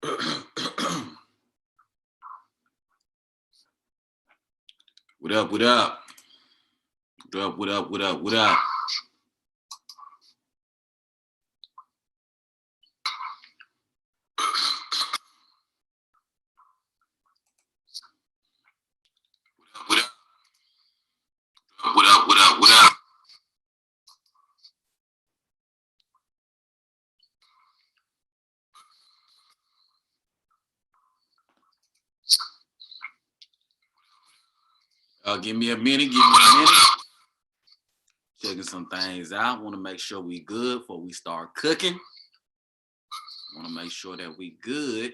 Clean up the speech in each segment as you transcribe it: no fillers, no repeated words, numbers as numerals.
What up, what up? What up, what up, what up, what up? What up, what up, what up, what up? Give me a minute, Checking some things out. Want to make sure we good before we start cooking. Want to make sure that we good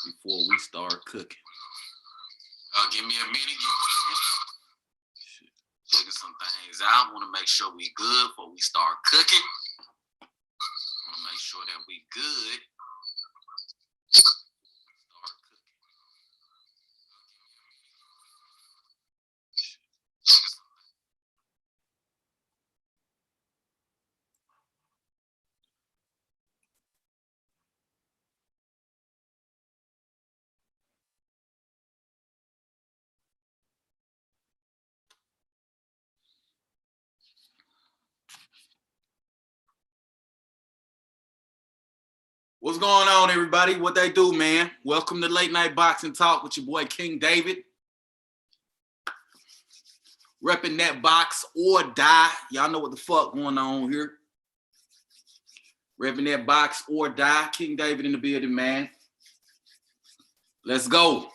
before we start cooking. Give me a minute, Checking some things out. Want to make sure we good before we start cooking. Want to make sure that we good. What's going on, everybody? What they do, man? Welcome to Late Night Boxing Talk with your boy King David. Repping that box or die. Y'all know what the fuck going on here. Repping that box or die. King David in the building, man. Let's go.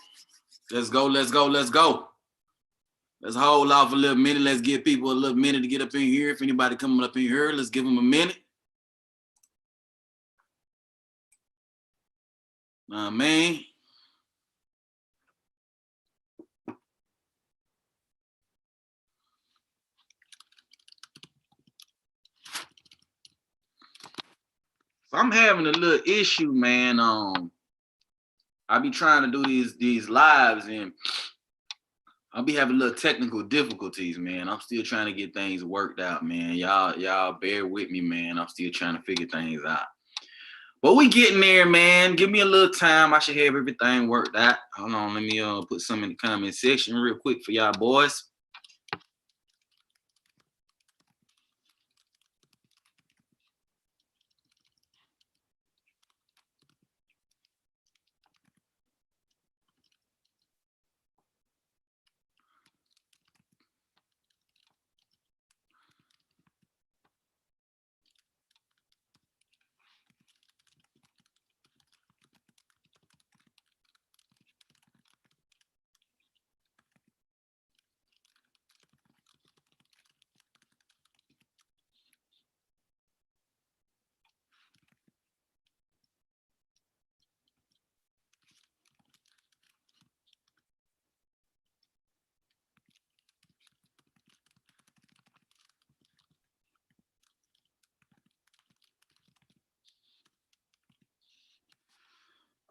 Let's go, let's go, let's go. Let's hold off a little minute. Let's give people a little minute to get up in here. If anybody coming up in here, let's give them a minute. Man. So I'm having a little issue, man. I be trying to do these lives and I'll be having a little technical difficulties, man. I'm still trying to get things worked out, man. Y'all bear with me, man. I'm still trying to figure things out. But we getting there, man. Give me a little time. I should have everything worked out. Hold on, let me put some in the comment section real quick for y'all boys.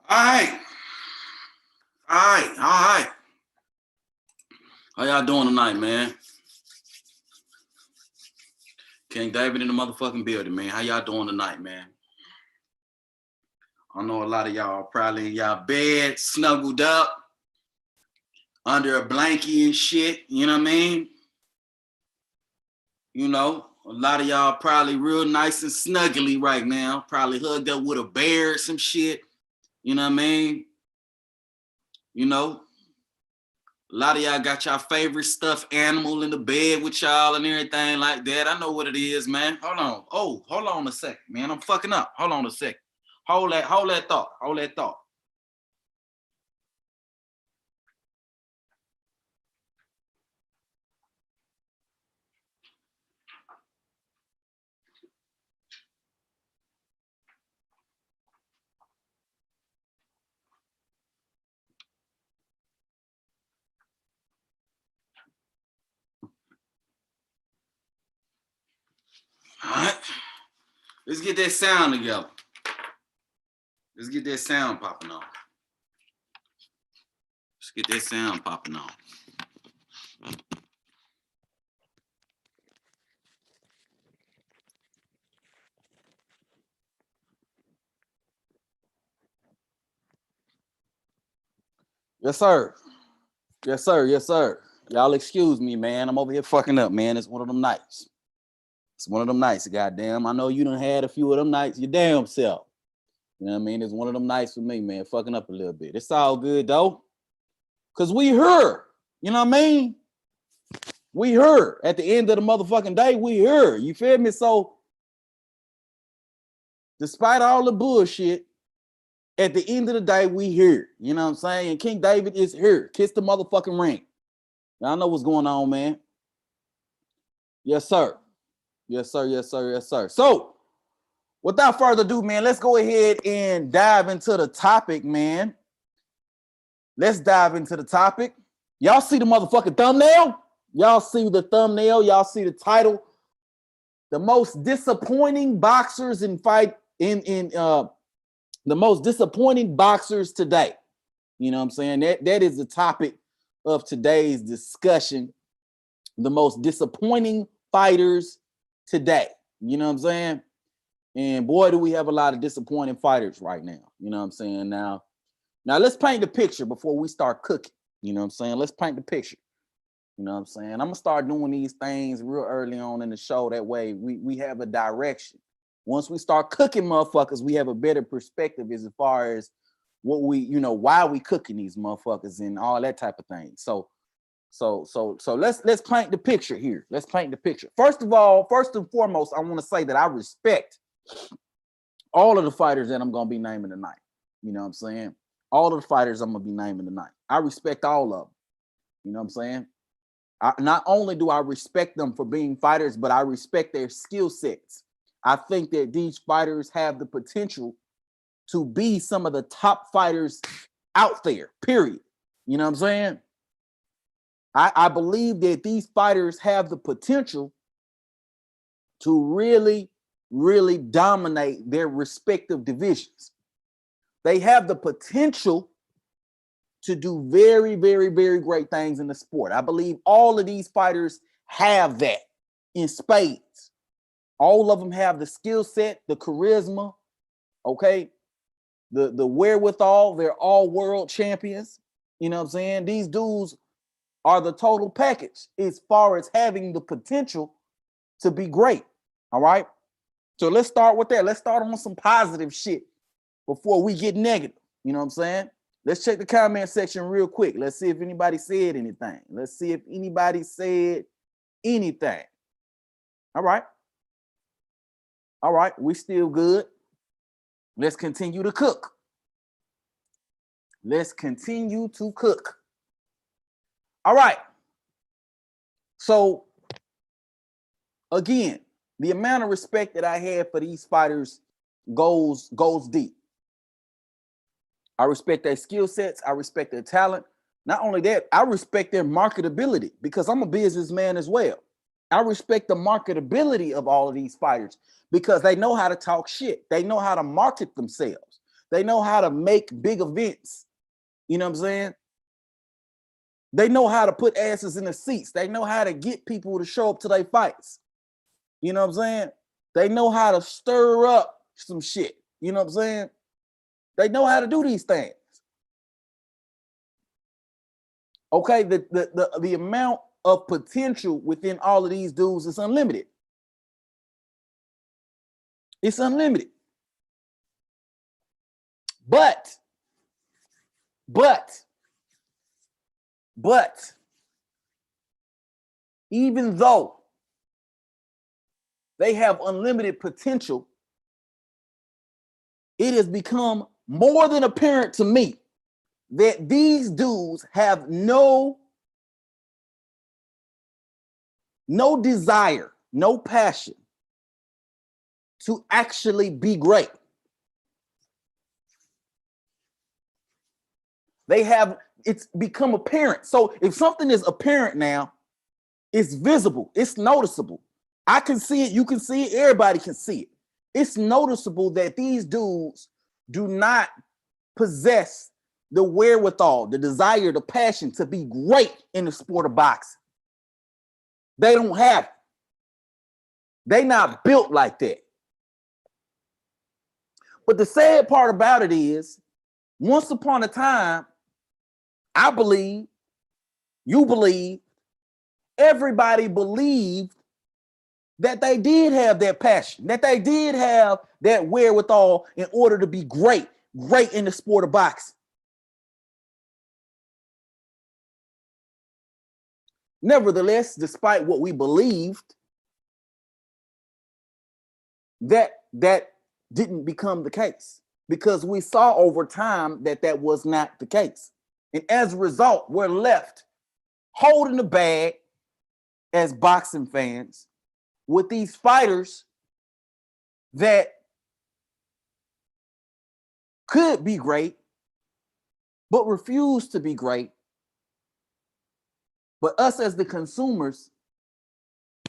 All right. How y'all doing tonight, man? King David in the motherfucking building, man. How y'all doing tonight, man? I know a lot of y'all probably in y'all bed, snuggled up, under a blankie and shit, you know what I mean? You know, a lot of y'all probably real nice and snuggly right now, probably hugged up with a bear or some shit, you know what I mean? You know, a lot of y'all got y'all favorite stuffed animal in the bed with y'all and everything like that. I know what it is, man. Hold on. Oh, hold on a second, man. I'm fucking up. Hold on a second. Hold that thought. Hold that thought. All right. Let's get that sound together. Let's get that sound popping on. Let's get that sound popping on. Yes, sir. Yes, sir. Yes, sir. Y'all excuse me, man. I'm over here fucking up, man. It's one of them nights. It's one of them nights, goddamn. I know you done had a few of them nights your damn self. You know what I mean? It's one of them nights for me, man. Fucking up a little bit. It's all good, though. Because we here. You know what I mean? We here. At the end of the motherfucking day, we here. You feel me? So, despite all the bullshit, at the end of the day, we here. You know what I'm saying? And King David is here. Kiss the motherfucking ring. Y'all know what's going on, man. Yes, sir. Yes, sir. Yes, sir. Yes, sir. So, without further ado, man, let's go ahead and dive into the topic, man. Let's dive into the topic. Y'all see the motherfucking thumbnail? Y'all see the thumbnail? Y'all see the title? The most disappointing boxers in the most disappointing boxers today. You know what I'm saying? That is the topic of today's discussion. The most disappointing fighters today. You know what I'm saying? And boy, do we have a lot of disappointing fighters right now. You know what I'm saying? Now let's paint the picture before we start cooking. You know what I'm saying? Let's paint the picture. You know what I'm saying? I'm gonna start doing these things real early on in the show. That way we have a direction. Once we start cooking motherfuckers, we have a better perspective as far as what we, why we cooking these motherfuckers and all that type of thing. So let's paint the picture here. Let's paint the picture. First of all, first and foremost, I want to say that I respect all of the fighters that I'm gonna be naming tonight. You know what I'm saying? All of the fighters I'm gonna be naming tonight. I respect all of them. You know what I'm saying? Not only do I respect them for being fighters, but I respect their skill sets. I think that these fighters have the potential to be some of the top fighters out there, period. You know what I'm saying? I believe that these fighters have the potential to really, really dominate their respective divisions. They have the potential to do very, very, very great things in the sport. I believe all of these fighters have that in spades. All of them have the skill set, the charisma, okay, the wherewithal. They're all world champions. You know what I'm saying? These dudes are the total package as far as having the potential to be great. All right. So let's start with that. Let's start on some positive shit before we get negative. You know what I'm saying? Let's check the comment section real quick. Let's see if anybody said anything. Let's see if anybody said anything. All right. All right. We still good. Let's continue to cook. Let's continue to cook. All right. So, again, the amount of respect that I have for these fighters goes deep. I respect their skill sets. I respect their talent. Not only that, I respect their marketability because I'm a businessman as well. I respect the marketability of all of these fighters because they know how to talk shit. They know how to market themselves. They know how to make big events. You know what I'm saying? They know how to put asses in the seats. They know how to get people to show up to their fights. You know what I'm saying? They know how to stir up some shit. You know what I'm saying? They know how to do these things. Okay, the amount of potential within all of these dudes is unlimited. It's unlimited. But even though they have unlimited potential, it has become more than apparent to me that these dudes have no desire, no passion to actually be great. It's become apparent. So if something is apparent now, it's visible, it's noticeable. I can see it, you can see it, everybody can see it. It's noticeable that these dudes do not possess the wherewithal, the desire, the passion to be great in the sport of boxing. They don't have it. They're not built like that. But the sad part about it is, once upon a time, I believe, you believe, everybody believed that they did have that passion, that they did have that wherewithal in order to be great in the sport of boxing. Nevertheless, despite what we believed, that didn't become the case, because we saw over time that was not the case. And as a result, we're left holding the bag as boxing fans with these fighters that could be great, but refuse to be great. But us as the consumers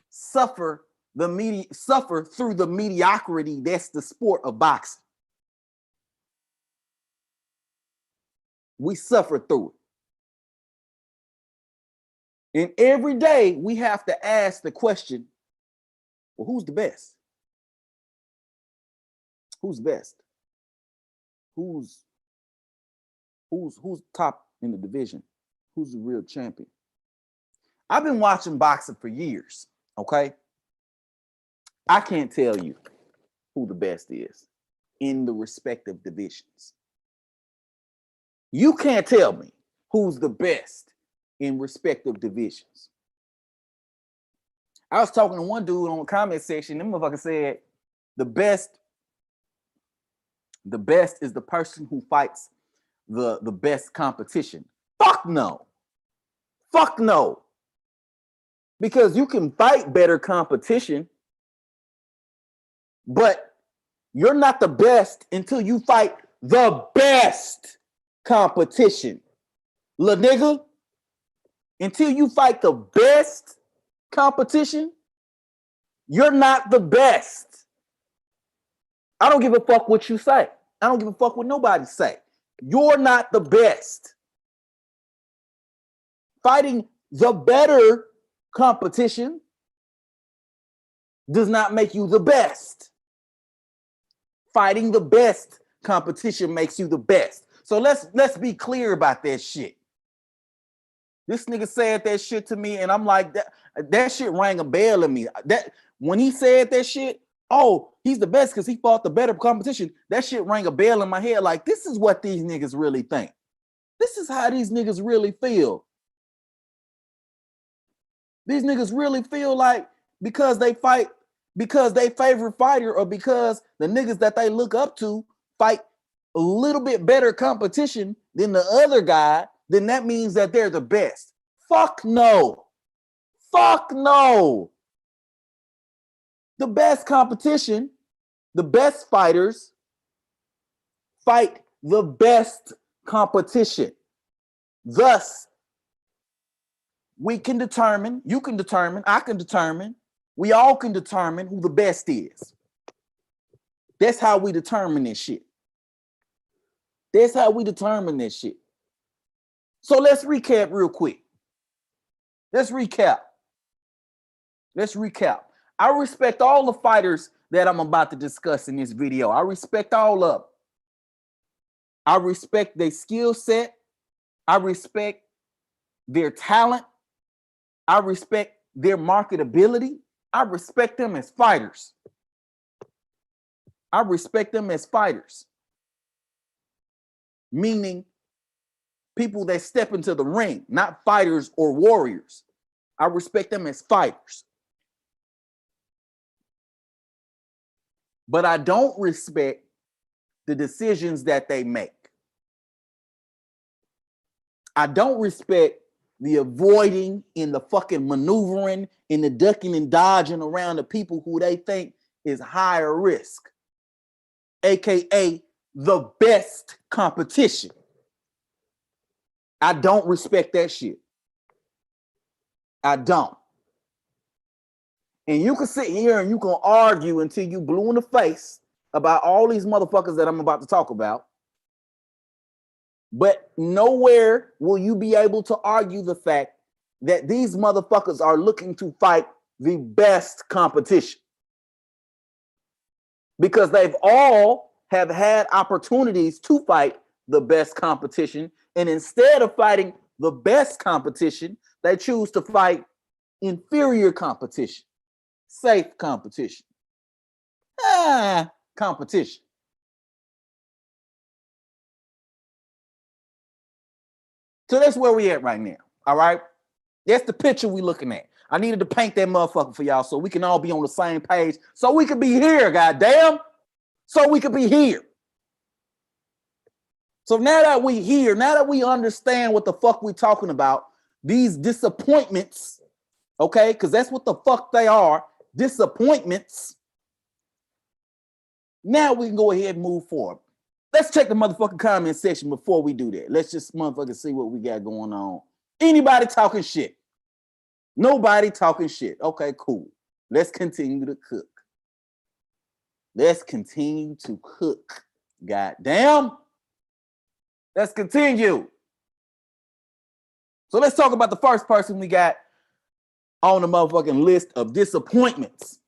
suffer through the mediocrity that's the sport of boxing. We suffer through it. And every day we have to ask the question, well, who's the best? Who's best? Who's top in the division? Who's the real champion? I've been watching boxing for years, okay? I can't tell you who the best is in the respective divisions. You can't tell me who's the best in respective divisions. I was talking to one dude on the comment section. Them motherfucker said the best is the person who fights the best competition. Fuck no. Fuck no. Because you can fight better competition, but you're not the best until you fight the best competition. La nigga, until you fight the best competition, you're not the best. I don't give a fuck what you say. I don't give a fuck what nobody say. You're not the best. Fighting the better competition does not make you the best. Fighting the best competition makes you the best. So let's be clear about that shit. This nigga said that shit to me, and I'm like, that shit rang a bell in me. That when he said that shit, oh, he's the best because he fought the better competition. That shit rang a bell in my head. Like, this is what these niggas really think. This is how these niggas really feel. These niggas really feel like because they fight, because they favorite fighter, or because the niggas that they look up to fight a little bit better competition than the other guy, then that means that they're the best. Fuck no. Fuck no. The best competition, the best fighters fight the best competition. Thus, we can determine, you can determine, I can determine, we all can determine who the best is. That's how we determine this shit. That's how we determine this shit. So let's recap real quick. Let's recap. I respect all the fighters that I'm about to discuss in this video. I respect all of them. I respect their skill set. I respect their talent. I respect their marketability. I respect them as fighters. I respect them as fighters. Meaning people that step into the ring, not fighters or warriors. I respect them as fighters. But I don't respect the decisions that they make. I don't respect the avoiding and the fucking maneuvering and the ducking and dodging around the people who they think is higher risk, aka the best competition. I don't respect that shit. I don't. And you can sit here and you can argue until you blue in the face about all these motherfuckers that I'm about to talk about. But nowhere will you be able to argue the fact that these motherfuckers are looking to fight the best competition. Because they've all have had opportunities to fight the best competition, And instead of fighting the best competition, they choose to fight inferior competition, safe competition. Competition. So that's where we at right now. All right. That's the picture we looking at. I needed to paint that motherfucker for y'all so we can all be on the same page. So we could be here, goddamn. So we could be here. So now that we here, now that we understand what the fuck we talking about, these disappointments, okay, because that's what the fuck they are, disappointments. Now we can go ahead and move forward. Let's check the motherfucking comment section before we do that. Let's just motherfucking see what we got going on. Anybody talking shit? Nobody talking shit. Okay, cool. Let's continue to cook. Let's continue to cook. Goddamn. Let's continue. So let's talk about the first person we got on the motherfucking list of disappointments.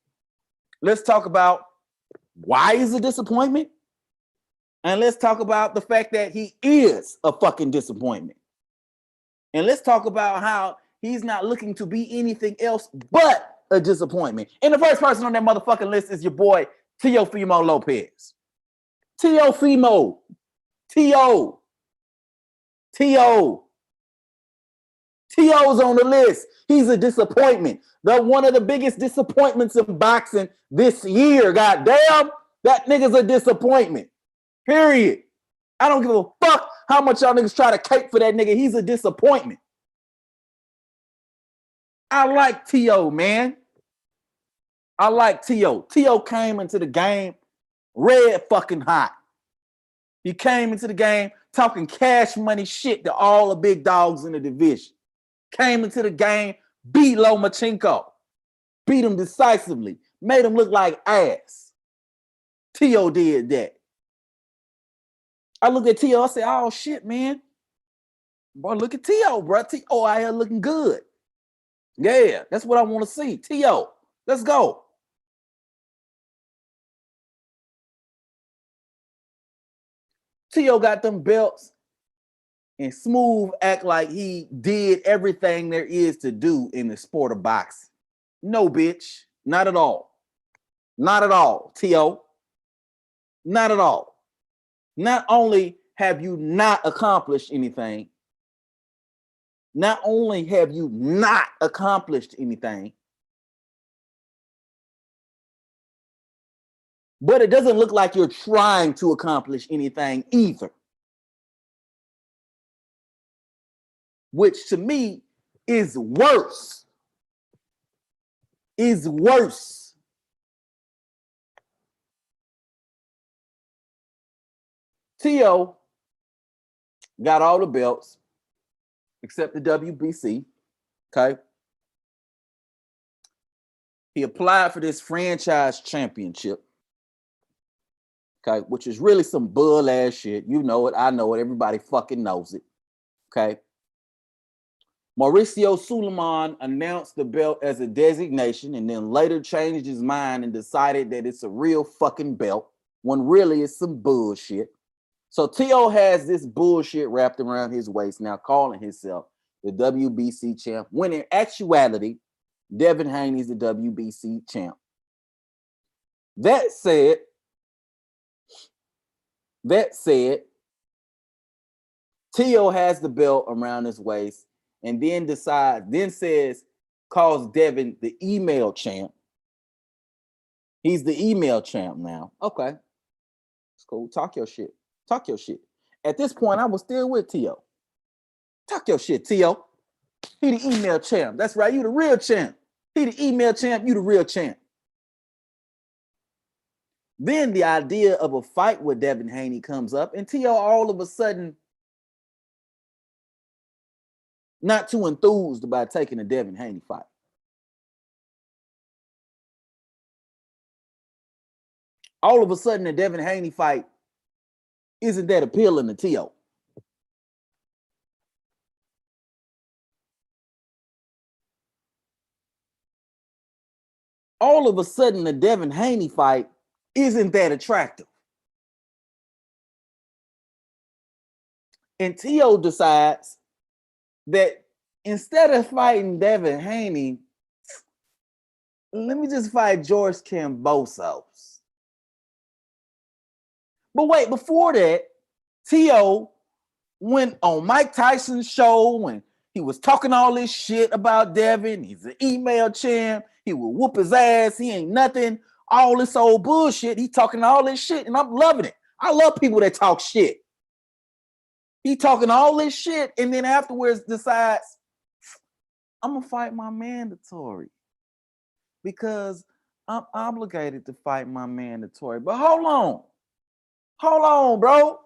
Let's talk about why is a disappointment? And let's talk about the fact that he is a fucking disappointment. And let's talk about how he's not looking to be anything else but a disappointment. And the first person on that motherfucking list is your boy, Teofimo Lopez. Teofimo. T.O. T.O.'s on the list. He's a disappointment. One of the biggest disappointments in boxing this year. Goddamn, that nigga's a disappointment. Period. I don't give a fuck how much y'all niggas try to cape for that nigga. He's a disappointment. I like T.O., man. I like T.O. T.O. came into the game red fucking hot. He came into the game talking cash money shit to all the big dogs in the division. Came into the game, beat Lomachenko. Beat him decisively. Made him look like ass. T.O. did that. I looked at T.O., I said, oh shit, man. Boy, look at T.O., bro. T.O. out here looking good. Yeah, that's what I want to see. T.O., let's go. T.O. got them belts and Smooth act like he did everything there is to do in the sport of boxing. No, bitch. Not at all. Not at all, T.O. Not at all. Not only have you not accomplished anything, not only have you not accomplished anything, but it doesn't look like you're trying to accomplish anything either. Which to me is worse. Is worse. T.O. got all the belts except the WBC. Okay. He applied for this franchise championship. Okay, which is really some bull ass shit. You know it, I know it, everybody fucking knows it. Okay. Mauricio Suleiman announced the belt as a designation and then later changed his mind and decided that it's a real fucking belt when really it's some bullshit. So T.O. has this bullshit wrapped around his waist now, calling himself the WBC champ, when in actuality, Devin Haney's the WBC champ. That said, T.O. has the belt around his waist and then calls Devin the email champ. He's the email champ now. Okay. It's cool. Talk your shit. Talk your shit. At this point, I was still with T.O. Talk your shit, T.O. He the email champ. That's right. You the real champ. He the email champ. You the real champ. Then the idea of a fight with Devin Haney comes up, and T.O. all of a sudden not too enthused about taking a Devin Haney fight. All of a sudden, the Devin Haney fight isn't that appealing to T.O. All of a sudden, the Devin Haney fight isn't that attractive. And T.O. decides that instead of fighting Devin Haney, let me just fight George Kambosos. But wait, before that, T.O. went on Mike Tyson's show and he was talking all this shit about Devin. He's an email champ. He will whoop his ass. He ain't nothing. All this old bullshit. He talking all this shit, and I'm loving it. I love people that talk shit. He talking all this shit, and then afterwards decides, I'm gonna fight my mandatory because I'm obligated to fight my mandatory. But hold on, bro.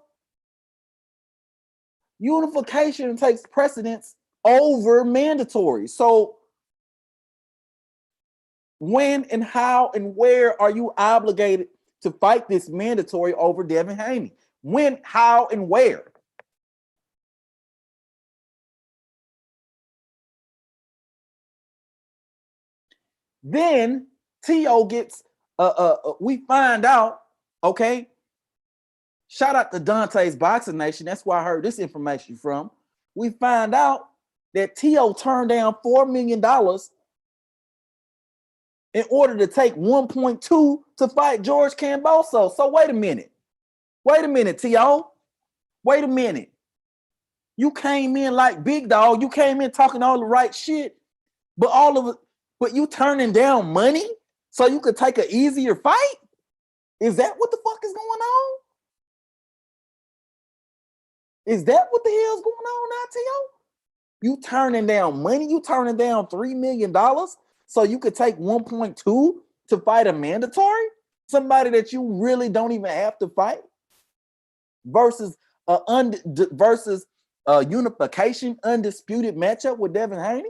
Unification takes precedence over mandatory. So when and how and where are you obligated to fight this mandatory over Devin Haney? When, how, and where? Then T.O. gets, we find out, okay, shout out to Dante's Boxing Nation. That's where I heard this information from. We find out that T.O. turned down $4 million in order to take 1.2 to fight George Kambosos. So wait a minute, T.O. Wait a minute. You came in like big dog. You came in talking all the right shit, but you turning down money so you could take an easier fight? Is that what the fuck is going on? Is that what the hell's going on now, T.O.? You turning down money? You turning down $3 million so you could take 1.2 to fight a mandatory? Somebody that you really don't even have to fight? Versus a unification undisputed matchup with Devin Haney?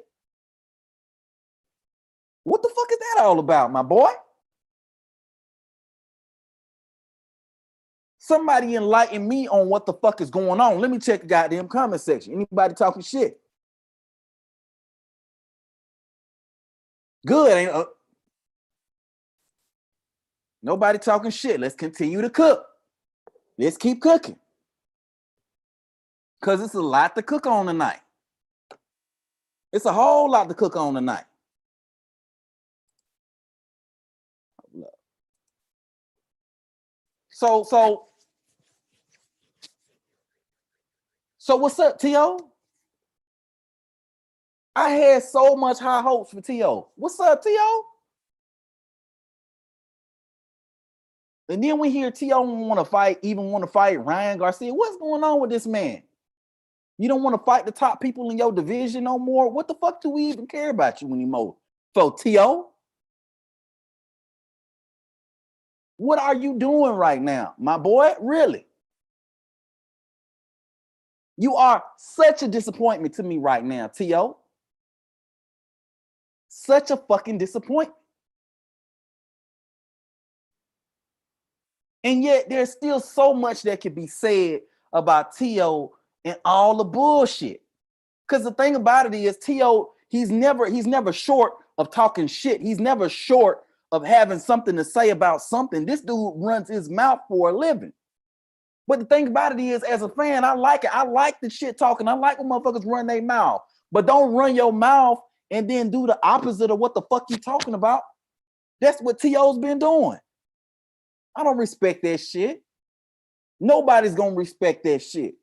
What the fuck is that all about, my boy? Somebody enlighten me on what the fuck is going on. Let me check the goddamn comment section. Anybody talking shit? Good, ain't nobody talking shit. Let's continue to cook. Let's keep cooking. Because it's a lot to cook on tonight. It's a whole lot to cook on tonight. So what's up, T.O.? I had so much high hopes for T.O. What's up, T.O.? And then we hear T.O. want to fight Ryan Garcia. What's going on with this man? You don't want to fight the top people in your division no more? What the fuck do we even care about you anymore? For T.O.? What are you doing right now, my boy? Really? You are such a disappointment to me right now, T.O. Such a fucking disappointment. And yet there's still so much that can be said about T.O. and all the bullshit. Because the thing about it is T.O., he's never short of talking shit. He's never short of having something to say about something. This dude runs his mouth for a living. But the thing about it is, as a fan, I like it. I like the shit talking. I like when motherfuckers run their mouth. But don't run your mouth and then do the opposite of what the fuck you talking about. That's what T.O.'s been doing. I don't respect that shit. Nobody's gonna respect that shit.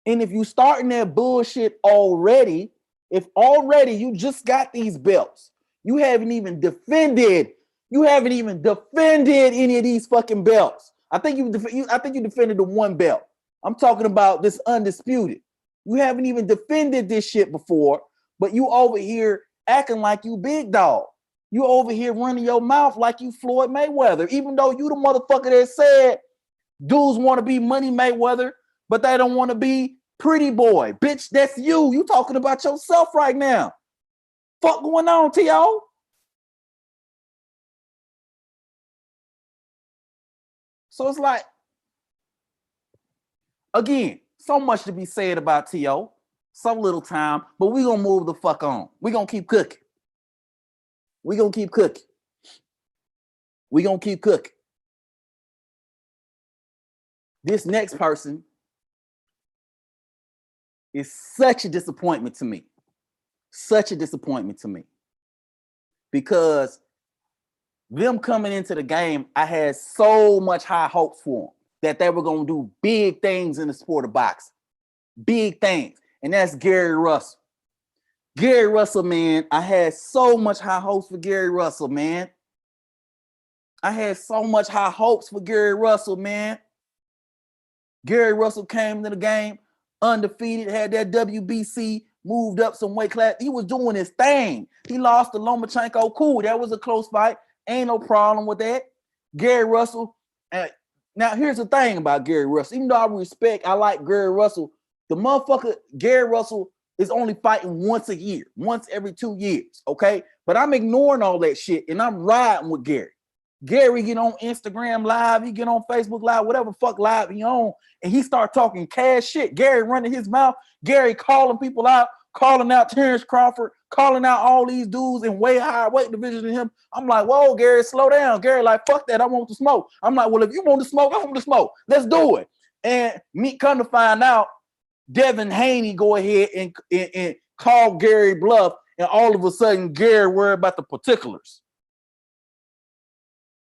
And if you starting that bullshit already, if already you just got these belts, you haven't even defended any of these fucking belts. I think you defended the one belt. I'm talking about this undisputed. You haven't even defended this shit before, but you over here acting like you big dog. You over here running your mouth like you Floyd Mayweather, even though you the motherfucker that said dudes want to be Money Mayweather, but they don't want to be Pretty Boy. Bitch, that's you. You talking about yourself right now. Fuck going on, T.O.? So it's like, again, so much to be said about T.O. So little time, but we gonna move the fuck on. We gonna keep cooking. We gonna keep cooking. We gonna keep cooking. This next person is such a disappointment to me. Such a disappointment to me. Because them coming into the game, I had so much high hopes for them that they were going to do big things in the sport of boxing. Big things. And that's Gary Russell. Gary Russell, man, I had so much high hopes for Gary Russell, man. I had so much high hopes for Gary Russell, man. Gary Russell came to the game undefeated, had that WBC, moved up some weight class. He was doing his thing. He lost to Lomachenko. Cool, that was a close fight. Ain't no problem with that. Gary Russell. Now, here's the thing about Gary Russell. Even though I like Gary Russell, the motherfucker, Gary Russell, is only fighting once a year, once every 2 years, okay? But I'm ignoring all that shit, and I'm riding with Gary. Gary get on Instagram Live, he get on Facebook Live, whatever fuck live he on, and he start talking cash shit. Gary running his mouth, Gary calling people out, calling out Terrence Crawford, calling out all these dudes in way higher weight division than him. I'm like, whoa, Gary, slow down. Gary like, fuck that, I want to smoke. I'm like, well, if you want to smoke, I want to smoke. Let's do it. And me come to find out, Devin Haney go ahead and call Gary bluff, and all of a sudden, Gary worried about the particulars.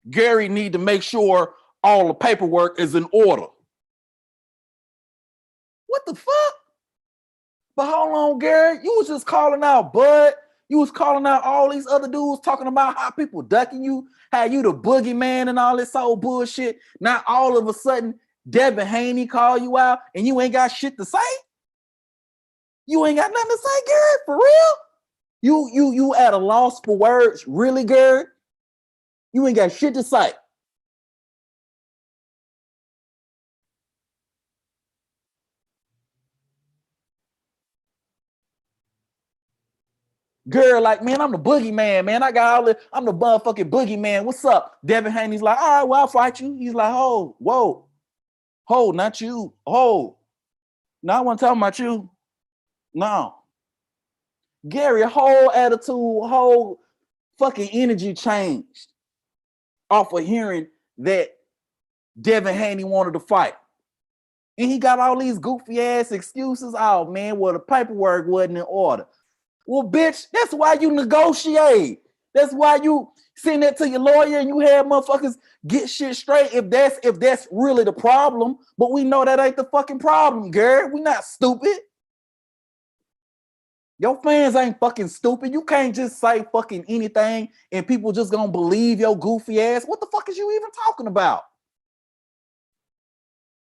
Gary need to make sure all the paperwork is in order. What the fuck? But hold on, Gary, you was just calling out Bud. You was calling out all these other dudes talking about how people ducking you, how you the boogeyman and all this old bullshit. Now all of a sudden, Devin Haney call you out and you ain't got shit to say? You ain't got nothing to say, Gary? For real? You at a loss for words? Really, Gary? You ain't got shit to say. Girl, like, man, I'm the boogeyman, man. I'm the motherfucking boogeyman. What's up? Devin Haney's like, all right, well, I'll fight you. He's like, oh, whoa. Oh, not you. Oh. No, I wasn't talking about you. No. Gary, whole attitude, whole fucking energy changed off of hearing that Devin Haney wanted to fight. And he got all these goofy ass excuses. Oh, man, well, the paperwork wasn't in order. Well, bitch, that's why you negotiate. That's why you send that to your lawyer and you have motherfuckers get shit straight if that's really the problem. But we know that ain't the fucking problem, Gary. We not stupid. Your fans ain't fucking stupid. You can't just say fucking anything and people just gonna believe your goofy ass. What the fuck is you even talking about?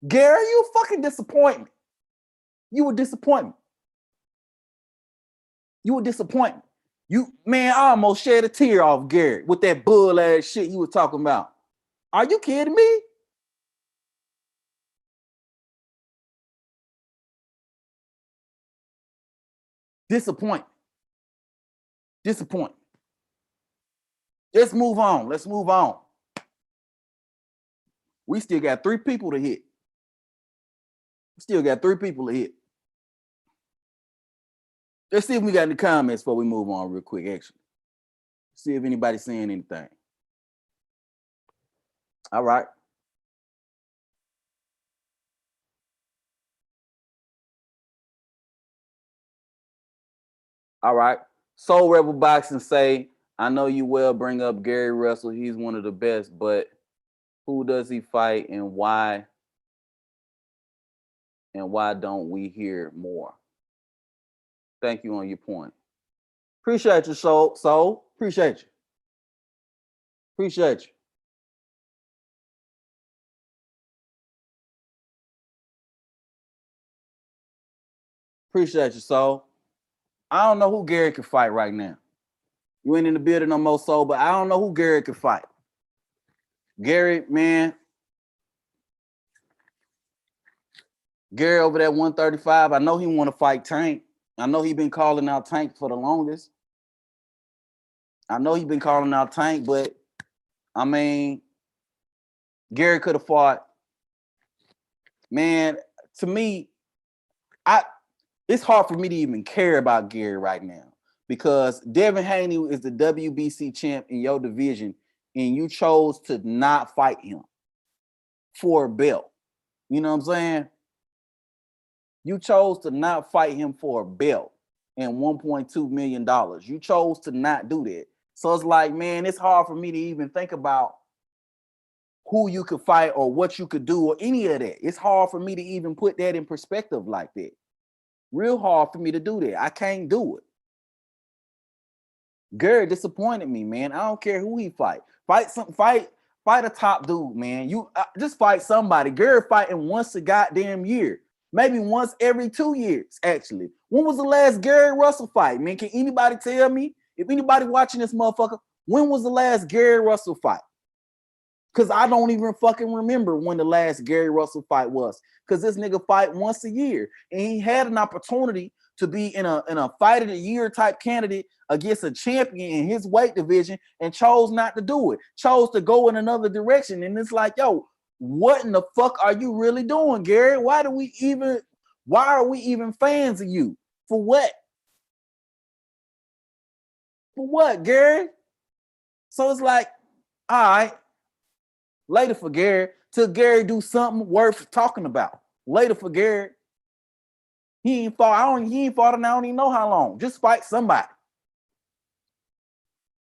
Gary, you a fucking disappointment. You a disappointment. You a disappointment. You, man, I almost shed a tear off Gary with that bull ass shit you were talking about. Are you kidding me? Disappointment. Disappointment. Let's move on. Let's move on. We still got 3 people to hit. Still got 3 people to hit. Let's see if we got any comments before we move on real quick, actually. See if anybody's saying anything. All right. All right. Soul Rebel Boxing say, I know you well bring up Gary Russell. He's one of the best, but who does he fight and why? And why don't we hear more? Thank you on your point. Appreciate you, Soul. Appreciate you. Appreciate you. Appreciate you, Soul. I don't know who Gary can fight right now. You ain't in the building no more, Soul, but I don't know who Gary can fight. Gary, man. Gary over there 135. I know he want to fight Tank. I know he been calling out Tank for the longest. I know he been calling out Tank, but I mean, Gary could have fought. Man, to me, it's hard for me to even care about Gary right now because Devin Haney is the WBC champ in your division, and you chose to not fight him for a belt. You know what I'm saying? You chose to not fight him for a belt and $1.2 million. You chose to not do that. So it's like, man, it's hard for me to even think about who you could fight or what you could do or any of that. It's hard for me to even put that in perspective like that. Real hard for me to do that. I can't do it. Gary disappointed me, man. I don't care who he fight. Fight a top dude, man. You just fight somebody. Gary fighting once a goddamn year. Maybe once every 2 years, actually. When was the last Gary Russell fight, man? Can anybody tell me? If anybody watching this motherfucker, when was the last Gary Russell fight? Because I don't even fucking remember when the last Gary Russell fight was. Because this nigga fight once a year. And he had an opportunity to be in a fight of the year type candidate against a champion in his weight division and chose not to do it. Chose to go in another direction. And it's like, yo, what in the fuck are you really doing, Gary? Why are we even fans of you? For what? For what, Gary? So it's like, all right, later for Gary, till Gary do something worth talking about. Later for Gary. He ain't fought and I don't even know how long. Just fight somebody.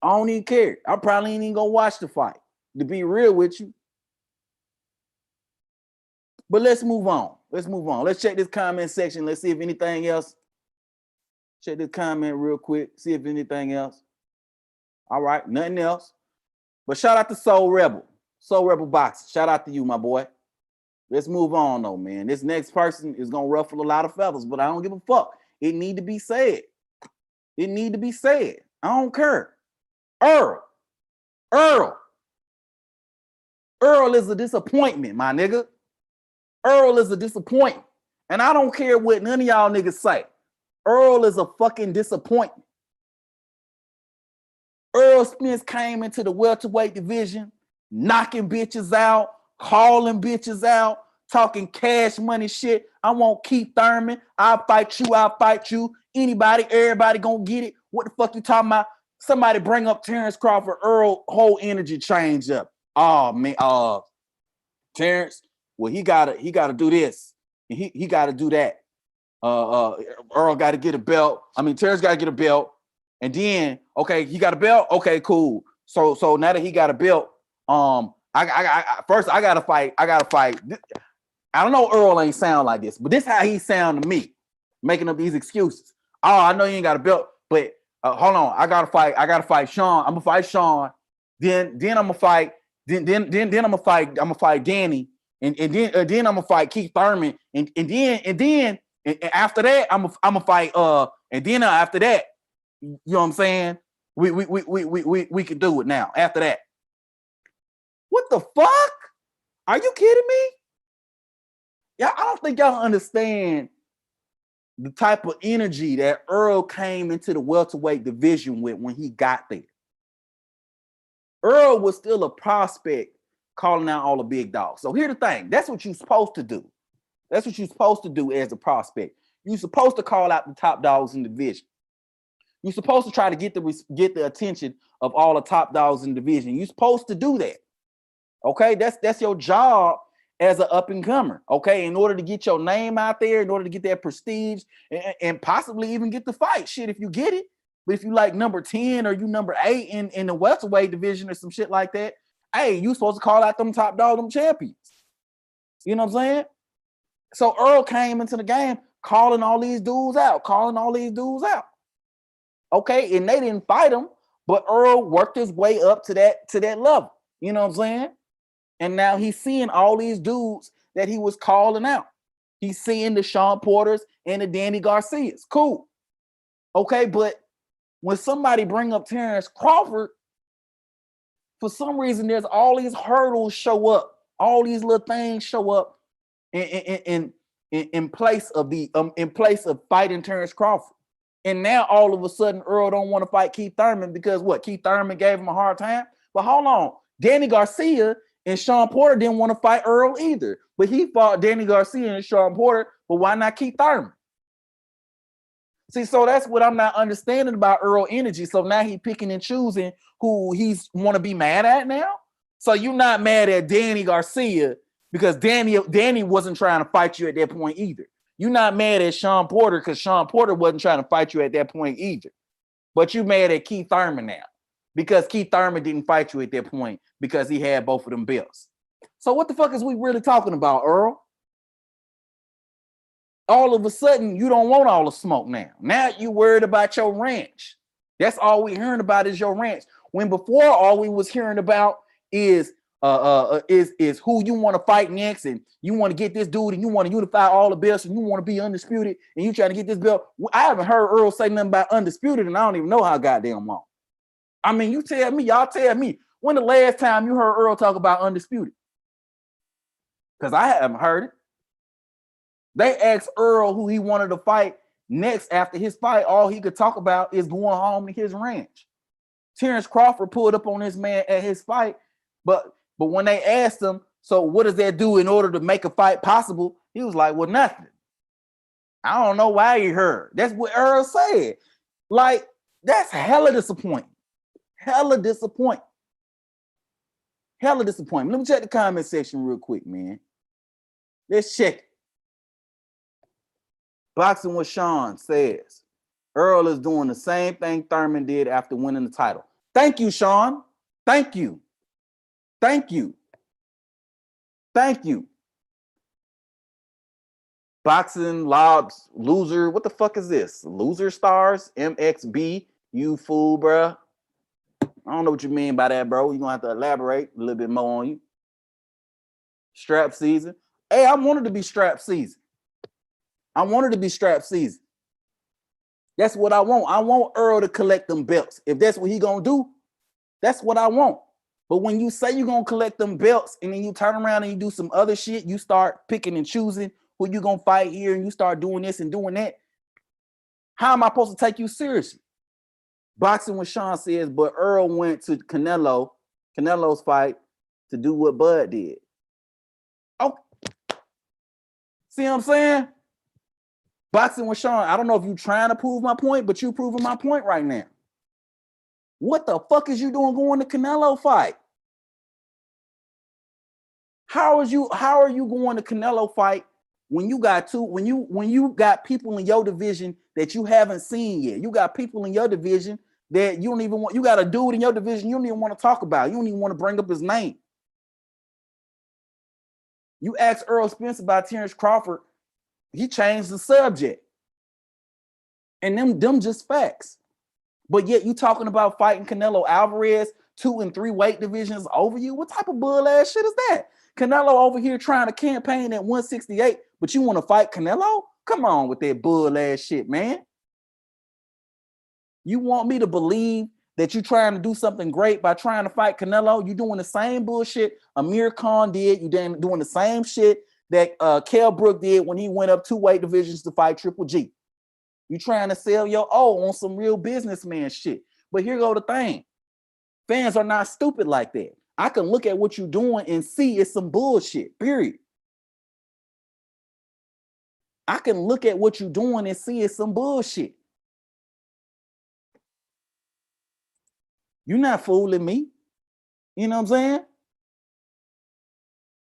I don't even care. I probably ain't even gonna watch the fight, to be real with you. But let's move on. Let's check this comment section. Let's see if anything else. Check this comment real quick. See if anything else. All right, nothing else. But shout out to Soul Rebel. Soul Rebel Box. Shout out to you, my boy. Let's move on, though, man. This next person is gonna ruffle a lot of feathers, but I don't give a fuck. It need to be said. It need to be said. I don't care. Earl is a disappointment, my nigga. Earl is a disappointment. And I don't care what none of y'all niggas say. Earl is a fucking disappointment. Earl Spence came into the welterweight division, knocking bitches out, calling bitches out, talking cash money shit. I want Keith Thurman. I'll fight you. Anybody, everybody gonna get it. What the fuck you talking about? Somebody bring up Terrence Crawford. Earl whole energy change up. Oh man, Terrence, well, he gotta do this. He gotta do that. Earl gotta get a belt. I mean, Terrence gotta get a belt. And then, okay, he got a belt. Okay, cool. So now that he got a belt, I gotta fight. I don't know, Earl ain't sound like this, but this how he sound to me, making up these excuses. Oh, I know you ain't got a belt, but hold on, I gotta fight Sean. I'm gonna fight Sean. Then I'm gonna fight. Then I'm gonna fight Danny, and then I'm gonna fight Keith Thurman, and then after that I'm gonna fight and then after that, you know what I'm saying? We can do it now. After that, what the fuck? Are you kidding me? Yeah, I don't think y'all understand the type of energy that Earl came into the welterweight division with when he got there. Earl was still a prospect calling out all the big dogs. So here's the thing. That's what you're supposed to do. That's what you're supposed to do as a prospect. You're supposed to call out the top dogs in the division. You're supposed to try to get the attention of all the top dogs in the division. You're supposed to do that. Okay, that's your job as an up-and-comer. Okay, in order to get your name out there, in order to get that prestige, and possibly even get the fight. Shit, if you get it. But if you like number 10 or you number 8 in the welterweight division or some shit like that, hey, you supposed to call out them top dog, them champions. You know what I'm saying? So Earl came into the game calling all these dudes out. Okay, and they didn't fight him, but Earl worked his way up to that level. You know what I'm saying? And now he's seeing all these dudes that he was calling out. He's seeing the Sean Porters and the Danny Garcias. Cool. Okay, but when somebody bring up Terrence Crawford, for some reason, there's all these hurdles show up. All these little things show up in place of fighting Terrence Crawford. And now all of a sudden, Earl don't want to fight Keith Thurman because what? Keith Thurman gave him a hard time. But hold on, Danny Garcia and Sean Porter didn't want to fight Earl either. But he fought Danny Garcia and Sean Porter. But why not Keith Thurman? See, so that's what I'm not understanding about Earl energy. So now he picking and choosing who he's want to be mad at now. So you're not mad at Danny Garcia because Danny wasn't trying to fight you at that point either. You're not mad at Sean Porter because Sean Porter wasn't trying to fight you at that point either. But you mad at Keith Thurman now because Keith Thurman didn't fight you at that point because he had both of them belts. So what the fuck is we really talking about, Earl? All of a sudden, you don't want all the smoke now. Now you worried about your ranch. That's all we hearing about is your ranch. When before all we was hearing about is who you want to fight next, and you want to get this dude, and you want to unify all the belts, and you want to be undisputed, and you trying to get this belt. I haven't heard Earl say nothing about undisputed, and I don't even know how goddamn long. I mean, you tell me, y'all tell me, when the last time you heard Earl talk about undisputed? Because I haven't heard it. They asked Earl who he wanted to fight next after his fight. All he could talk about is going home to his ranch. Terrence Crawford pulled up on this man at his fight, but when they asked him, so what does that do in order to make a fight possible? He was like, well, nothing. I don't know why he heard. That's what Earl said. Like, that's hella disappointing. Hella disappointing. Hella disappointing. Let me check the comment section real quick, man. Let's check it. Boxing with Sean says, Earl is doing the same thing Thurman did after winning the title. Thank you, Sean. Thank you. Thank you. Thank you. Boxing Lobs Loser. What the fuck is this? Loser Stars? MXB. You fool, bro. I don't know what you mean by that, bro. You're going to have to elaborate a little bit more on you. Strap season. Hey, I wanted to be strap season. I wanted to be strap season. That's what I want. I want Earl to collect them belts. If that's what he gonna do, that's what I want. But when you say you're gonna collect them belts and then you turn around and you do some other shit, you start picking and choosing who you gonna fight here, and you start doing this and doing that. How am I supposed to take you seriously? Boxing with Sean says, but Earl went to Canelo's fight to do what Bud did. Oh, see what I'm saying? Boxing with Sean, I don't know if you're trying to prove my point, but you're proving my point right now. What the fuck is you doing going to Canelo fight? How are you going to Canelo fight when you got people in your division that you haven't seen yet? You got people in your division that you don't even want. You got a dude in your division you don't even want to talk about. You don't even want to bring up his name. You asked Earl Spence about Terrence Crawford. He changed the subject. And them just facts. But yet you talking about fighting Canelo Alvarez 2 and 3 weight divisions over you? What type of bull ass shit is that? Canelo over here trying to campaign at 168, but you want to fight Canelo? Come on with that bull ass shit, man. You want me to believe that you're trying to do something great by trying to fight Canelo? You're doing the same bullshit Amir Khan did. You're doing the same shit that Kell Brook did when he went up 2 weight divisions to fight Triple G. You trying to sell your on some real businessman shit. But here go the thing. Fans are not stupid like that. I can look at what you're doing and see it's some bullshit, period. I can look at what you're doing and see it's some bullshit. You're not fooling me. You know what I'm saying?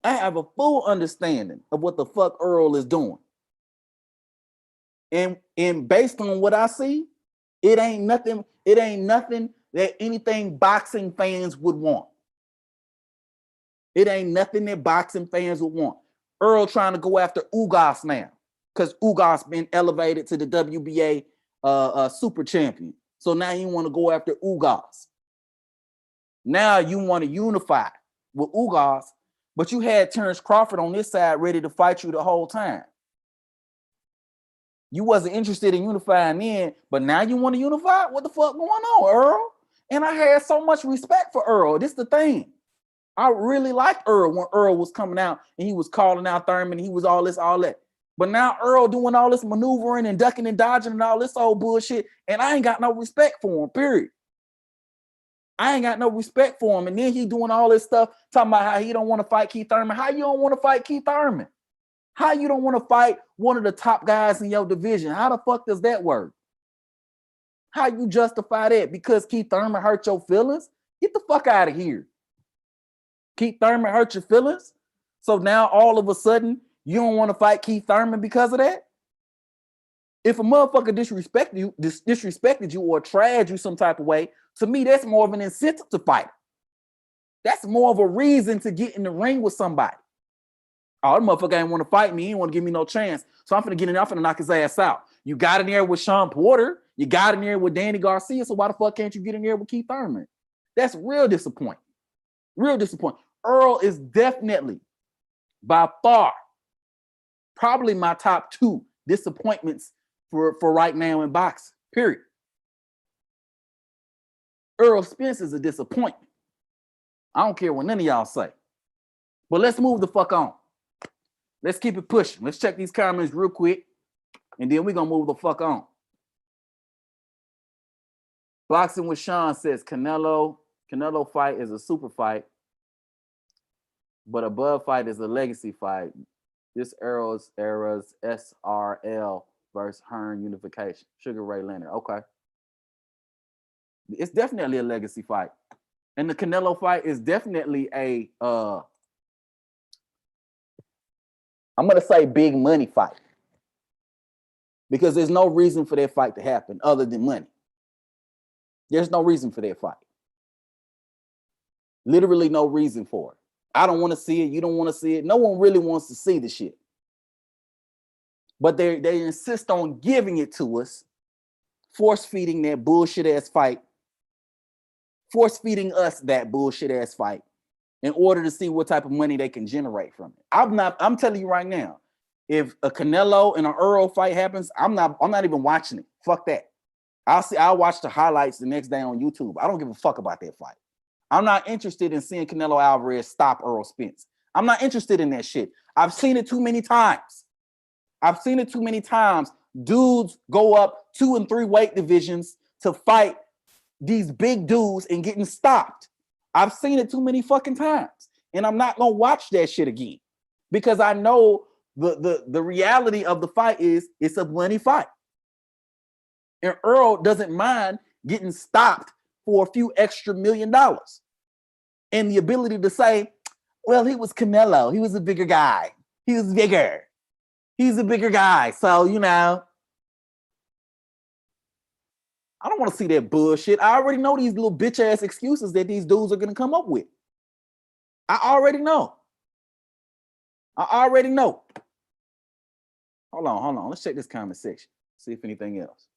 I have a full understanding of what the fuck Earl is doing. And based on what I see, it ain't nothing that anything boxing fans would want. It ain't nothing that boxing fans would want. Earl trying to go after Ugas now, because Ugas been elevated to the WBA super champion. So now you want to go after Ugas. Now you want to unify with Ugas, but you had Terrence Crawford on this side ready to fight you the whole time. You wasn't interested in unifying then, but now you want to unify? What the fuck going on, Earl? And I had so much respect for Earl. This is the thing. I really liked Earl when Earl was coming out and he was calling out Thurman. He was all this, all that. But now Earl doing all this maneuvering and ducking and dodging and all this old bullshit, and I ain't got no respect for him, period. I ain't got no respect for him. And then he doing all this stuff, talking about how he don't want to fight Keith Thurman. How you don't want to fight Keith Thurman? How you don't want to fight one of the top guys in your division? How the fuck does that work? How you justify that? Because Keith Thurman hurt your feelings? Get the fuck out of here. Keith Thurman hurt your feelings? So now all of a sudden you don't want to fight Keith Thurman because of that? If a motherfucker disrespected you or trashed you some type of way, to me, that's more of an incentive to fight. That's more of a reason to get in the ring with somebody. Oh, that motherfucker ain't want to fight me. He ain't want to give me no chance. So I'm finna get in there. I'm finna knock his ass out. You got in there with Sean Porter. You got in there with Danny Garcia. So why the fuck can't you get in there with Keith Thurman? That's real disappointing. Real disappointing. Earl is definitely, by far, probably my top 2 disappointments for right now in boxing, period. Earl Spence is a disappointment. I don't care what none of y'all say. But let's move the fuck on. Let's keep it pushing. Let's check these comments real quick, and then we're going to move the fuck on. Boxing with Sean says Canelo fight is a super fight, but a Bud fight is a legacy fight. This era's SRL versus Hearn unification. Sugar Ray Leonard. Okay. It's definitely a legacy fight. And the Canelo fight is definitely a I'm going to say big money fight. Because there's no reason for that fight to happen other than money. There's no reason for that fight. Literally no reason for it. I don't want to see it. You don't want to see it. No one really wants to see the shit. But they insist on giving it to us, force feeding that bullshit ass fight, force feeding us that bullshit ass fight in order to see what type of money they can generate from it. I'm telling you right now, if a Canelo and an Earl fight happens, I'm not even watching it. Fuck that. I'll watch the highlights the next day on YouTube. I don't give a fuck about that fight. I'm not interested in seeing Canelo Alvarez stop Earl Spence. I'm not interested in that shit. I've seen it too many times. Dudes go up 2 and 3 weight divisions to fight these big dudes and getting stopped. I've seen it too many fucking times. And I'm not gonna watch that shit again. Because I know the reality of the fight is it's a money fight. And Earl doesn't mind getting stopped for a few extra $1 million. And the ability to say, well, he was Canelo. He was a bigger guy. He was bigger. He's a bigger guy. So, you know, I don't want to see that bullshit. I already know these little bitch ass excuses that these dudes are going to come up with. I already know. Hold on. Let's check this comment section. See if anything else.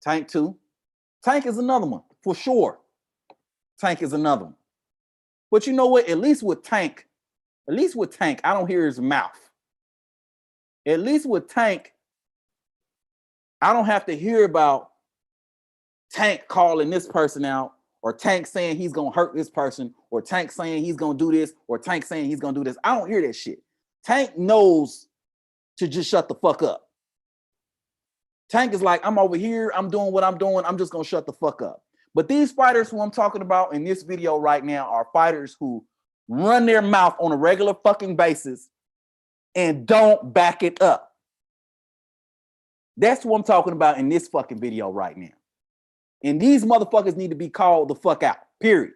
Tank 2. Tank is another one, for sure. Tank is another one. But you know what? At least with Tank, I don't hear his mouth. At least with Tank, I don't have to hear about Tank calling this person out, or Tank saying he's going to hurt this person, or Tank saying he's going to do this, or Tank saying he's going to do this. I don't hear that shit. Tank knows to just shut the fuck up. Tank is like, I'm over here, I'm doing what I'm doing, I'm just going to shut the fuck up. But these fighters who I'm talking about in this video right now are fighters who run their mouth on a regular fucking basis and don't back it up. That's what I'm talking about in this fucking video right now. And these motherfuckers need to be called the fuck out, period.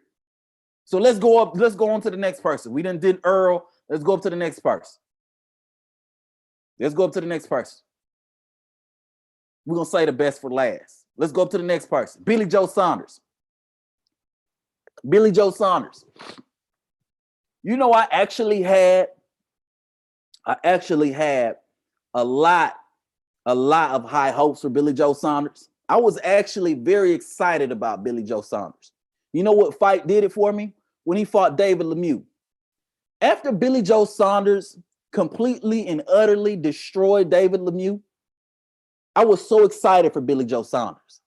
So let's go on to the next person. We did Earl. Let's go up to the next person. We're going to say the best for last. Let's go up to the next person. Billy Joe Saunders. You know, I actually had a lot of high hopes for Billy Joe Saunders. I was actually very excited about Billy Joe Saunders. You know what fight did it for me? When he fought David Lemieux. After Billy Joe Saunders completely and utterly destroyed David Lemieux, I was so excited for Billy Joe Saunders.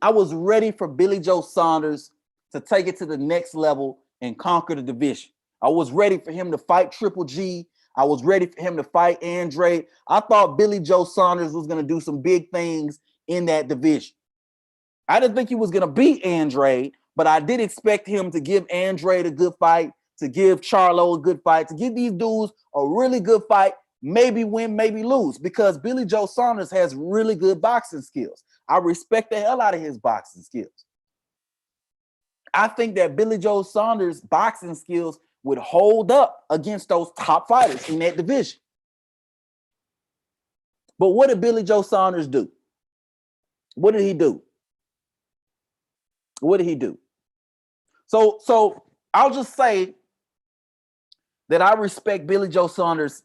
I was ready for Billy Joe Saunders to take it to the next level and conquer the division. I was ready for him to fight Triple G. I was ready for him to fight Andre. I thought Billy Joe Saunders was going to do some big things in that division. I didn't think he was going to beat Andre, but I did expect him to give Andre a good fight, to give Charlo a good fight, to give these dudes a really good fight, maybe win, maybe lose, because Billy Joe Saunders has really good boxing skills. I respect the hell out of his boxing skills. I think that Billy Joe Saunders' boxing skills would hold up against those top fighters in that division. But what did Billy Joe Saunders do? What did he do? What did he do? So I'll just say that I respect Billy Joe Saunders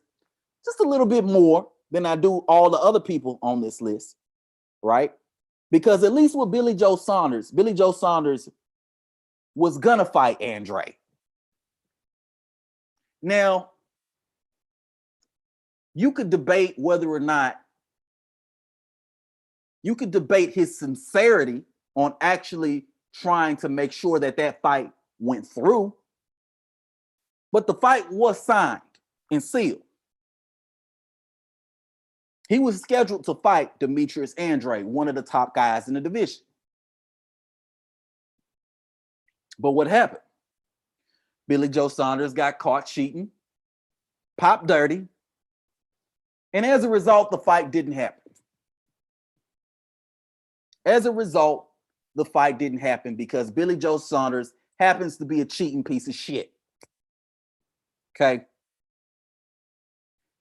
just a little bit more than I do all the other people on this list, right? Because at least with Billy Joe Saunders was gonna fight Andre. Now, you could debate whether or not you could debate his sincerity on actually trying to make sure that that fight went through. But the fight was signed and sealed. He was scheduled to fight Demetrius Andre, one of the top guys in the division. But what happened? Billy Joe Saunders got caught cheating, popped dirty, and as a result, the fight didn't happen. As a result, the fight didn't happen because Billy Joe Saunders happens to be a cheating piece of shit. Okay?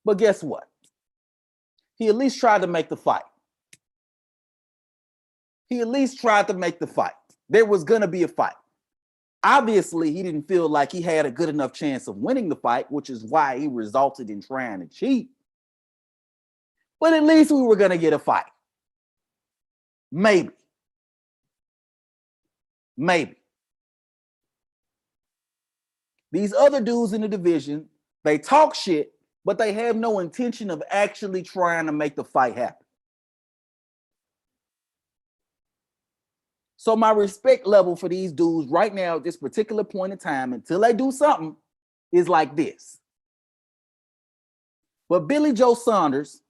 But guess what? He at least tried to make the fight. He at least tried to make the fight. There was going to be a fight. Obviously, he didn't feel like he had a good enough chance of winning the fight, which is why he resulted in trying to cheat. But at least we were going to get a fight. Maybe. Maybe. These other dudes in the division, they talk shit, but they have no intention of actually trying to make the fight happen. So my respect level for these dudes right now at this particular point in time, until they do something, is like this. But Billy Joe Saunders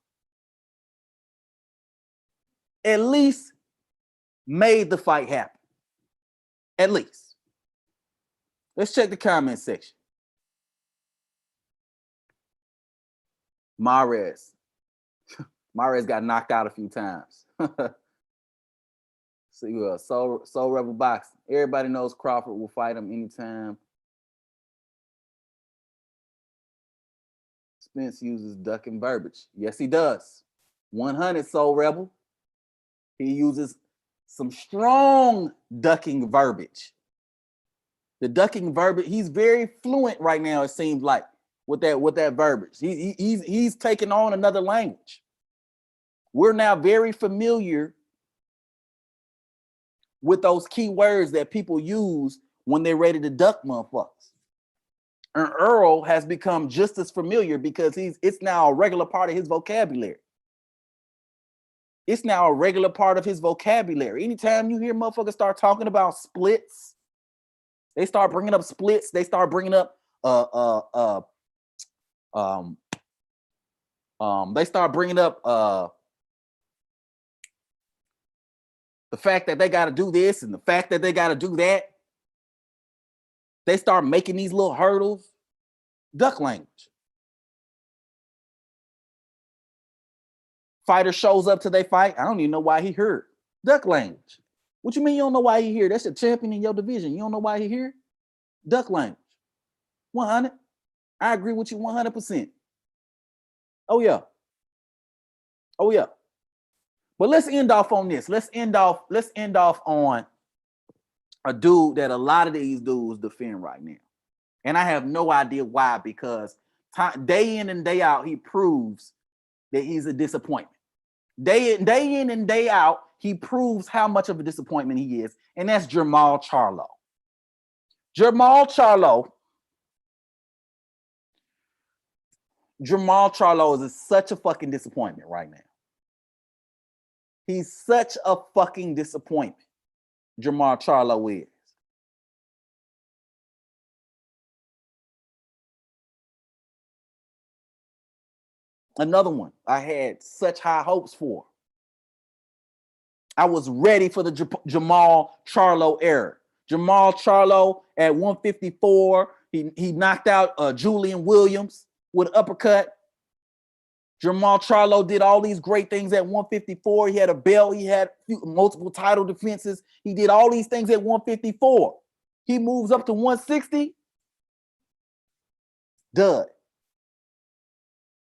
at least made the fight happen. At least. Let's check the comment section. Mares got knocked out a few times. See who else? Soul Rebel Boxing. Everybody knows Crawford will fight him anytime. Spence uses ducking verbiage. Yes, he does. 100 Soul Rebel. He uses some strong ducking verbiage. The ducking verbiage, he's very fluent right now, it seems like, with that verbiage. He's taking on another language. We're now very familiar with those key words that people use when they're ready to duck motherfuckers. And Earl has become just as familiar because it's now a regular part of his vocabulary. It's now a regular part of his vocabulary. Anytime you hear motherfuckers start talking about splits, they start bringing up splits. They start bringing up they start bringing up the fact that they got to do this and the fact that they got to do that. They start making these little hurdles. Duck language. Fighter shows up to their fight. I don't even know why he here. Duck language. What you mean you don't know why he here? That's a champion in your division. You don't know why he here? Duck language. 100. I agree with you 100%. Oh yeah. Oh yeah. But let's end off on this. Let's end off on a dude that a lot of these dudes defend right now. And I have no idea why, because day in and day out, he proves that he's a disappointment. Day in and day out, he proves how much of a disappointment he is. And that's Jermall Charlo. Jermall Charlo is such a fucking disappointment right now. He's such a fucking disappointment. Jermall Charlo is. Another one I had such high hopes for. I was ready for the Jermall Charlo era. Jermall Charlo at 154, he knocked out Julian Williams with an uppercut. Jermall Charlo did all these great things at 154. He had a belt. He had multiple title defenses. He did all these things at 154. He moves up to 160. Dud.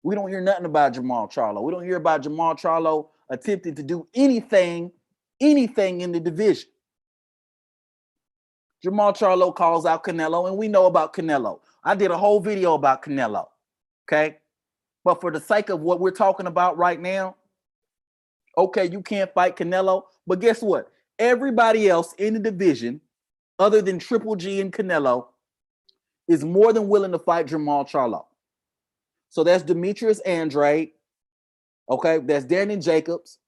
We don't hear nothing about Jermall Charlo. We don't hear about Jermall Charlo attempting to do anything in the division. Jermall Charlo calls out Canelo, and we know about Canelo. I did a whole video about Canelo, okay? But for the sake of what we're talking about right now, okay, you can't fight Canelo, but guess what? Everybody else in the division, other than Triple G and Canelo, is more than willing to fight Jermall Charlo. So that's Demetrius Andrade, okay? That's Daniel Jacobs.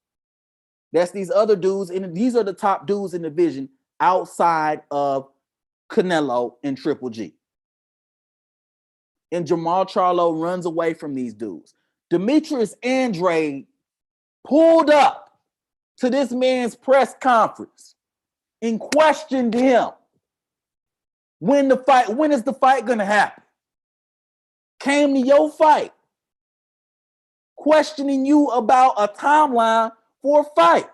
That's these other dudes, and these are the top dudes in the division outside of Canelo and Triple G. And Jermall Charlo runs away from these dudes. Demetrius Andrade pulled up to this man's press conference and questioned him. When is the fight going to happen? Came to your fight, questioning you about a timeline for a fight.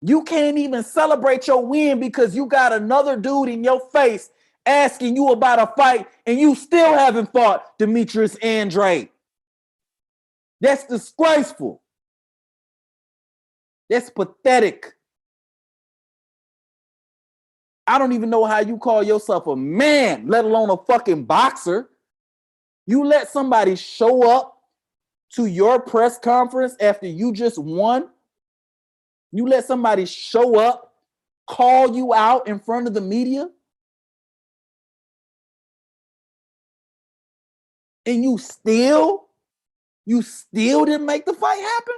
You can't even celebrate your win because you got another dude in your face asking you about a fight, and you still haven't fought Demetrius Andrade. That's disgraceful. That's pathetic. I don't even know how you call yourself a man, let alone a fucking boxer. You let somebody show up to your press conference after you just won. You let somebody show up, call you out in front of the media, and you still didn't make the fight happen?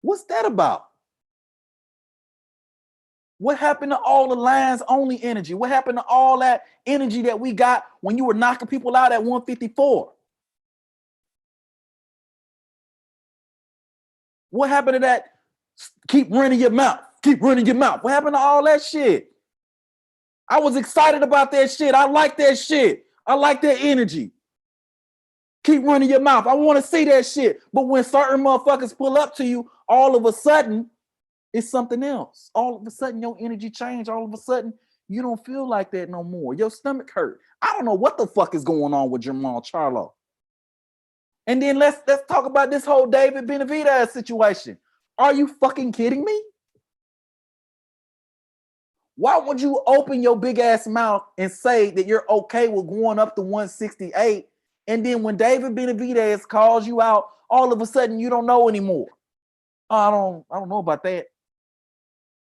What's that about? What happened to all the lines only energy? What happened to all that energy that we got when you were knocking people out at 154? What happened to that? Keep running your mouth. Keep running your mouth. What happened to all that shit? I was excited about that shit. I like that shit. I like that energy. Keep running your mouth. I want to see that shit. But when certain motherfuckers pull up to you, all of a sudden, it's something else. All of a sudden, your energy changed. All of a sudden, you don't feel like that no more. Your stomach hurt. I don't know what the fuck is going on with Jermall Charlo. And then let's talk about this whole David Benavidez situation. Are you fucking kidding me? Why would you open your big ass mouth and say that you're okay with going up to 168, and then when David Benavidez calls you out, all of a sudden you don't know anymore? I don't know about that.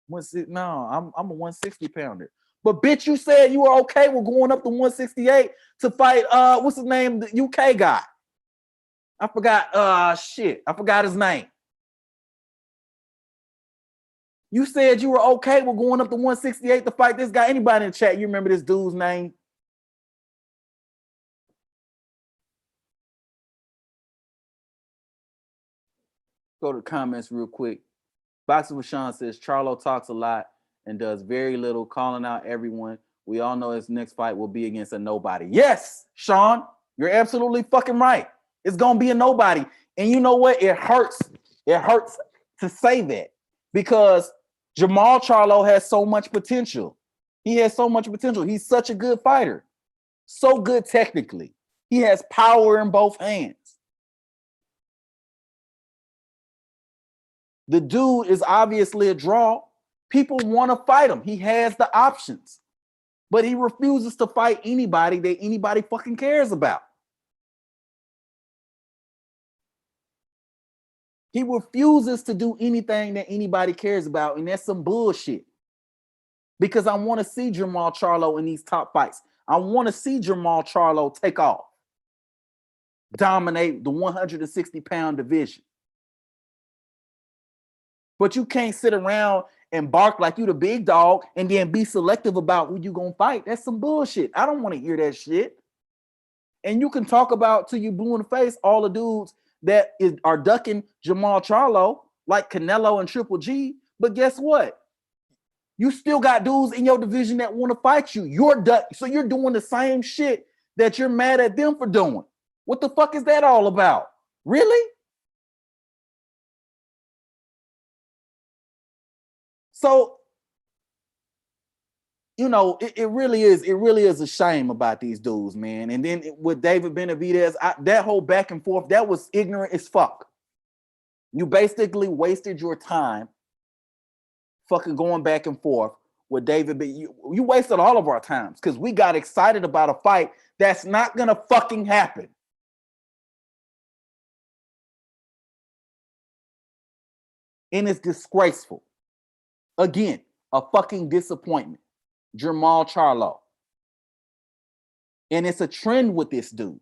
No, I'm a 160 pounder. But bitch, you said you were okay with going up to 168 to fight what's his name, the UK guy. I forgot I forgot his name. You said you were okay with going up to 168 to fight this guy. Anybody in the chat, you remember this dude's name? Go to the comments real quick. Boxing with Sean says Charlo talks a lot and does very little, calling out everyone. We all know his next fight will be against a nobody. Yes, Sean, you're absolutely fucking right. It's gonna be a nobody. And you know what? It hurts. It hurts to say that because Jermall Charlo has so much potential. He has so much potential. He's such a good fighter. So good technically. He has power in both hands. The dude is obviously a draw. People want to fight him. He has the options. But he refuses to fight anybody that anybody fucking cares about. He refuses to do anything that anybody cares about, and that's some bullshit. Because I want to see Jermall Charlo in these top fights. I want to see Jermall Charlo take off, dominate the 160-pound division. But you can't sit around and bark like you the big dog and then be selective about who you gonna fight. That's some bullshit. I don't want to hear that shit. And you can talk about till you blue in the face all the dudes that are ducking Jermall Charlo, like Canelo and Triple G. But guess what? You still got dudes in your division that want to fight you. So you're doing the same shit that you're mad at them for doing. What the fuck is that all about? Really? So, you know, it really is a shame about these dudes, man. And then with David Benavidez, that whole back and forth, that was ignorant as fuck. You basically wasted your time fucking going back and forth with David. You wasted all of our times because we got excited about a fight that's not gonna fucking happen. And it's disgraceful. Again, a fucking disappointment. Jermall Charlo. And it's a trend with this dude.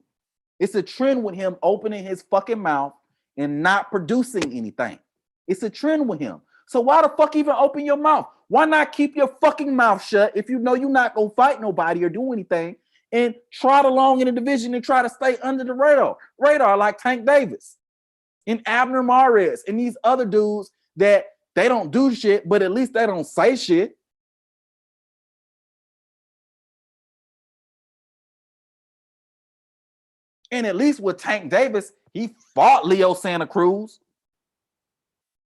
It's a trend with him opening his fucking mouth and not producing anything. It's a trend with him. So why the fuck even open your mouth? Why not keep your fucking mouth shut if you know you're not gonna fight nobody or do anything and trot along in the division and try to stay under the radar like Tank Davis and Abner Mares and these other dudes that they don't do shit, but at least they don't say shit. And at least with Tank Davis, he fought Leo Santa Cruz.